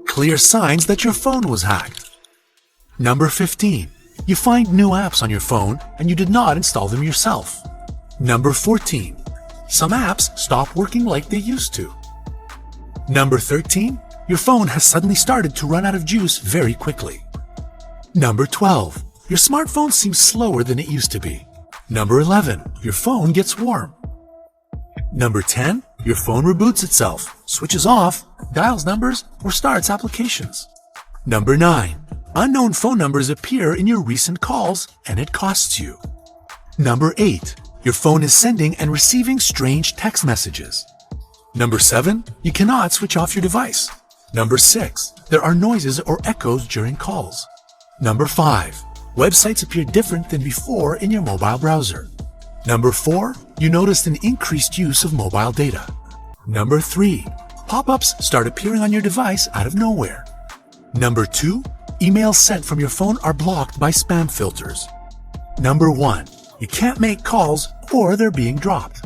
Clear signs that your phone was hacked. Number 15. You find new apps on your phone and you did not install them yourself. Number 14. Some apps stop working like they used to. Number 13. Your phone has suddenly started to run out of juice very quickly. Number 12. Your smartphone seems slower than it used to be. Number 11. Your phone gets warm. Number 10. Your phone reboots itself, switches off, dials numbers, or starts applications. Number 9. Unknown phone numbers appear in your recent calls and it costs you. Number 8. Your phone is sending and receiving strange text messages. Number 7. You cannot switch off your device. Number 6. There are noises or echoes during calls. Number 5. Websites appear different than before in your mobile browser. Number 4. You noticed an increased use of mobile data. Number 3. Pop-ups start appearing on your device out of nowhere. Number 2. Emails sent from your phone are blocked by spam filters. Number 1. You can't make calls or they're being dropped.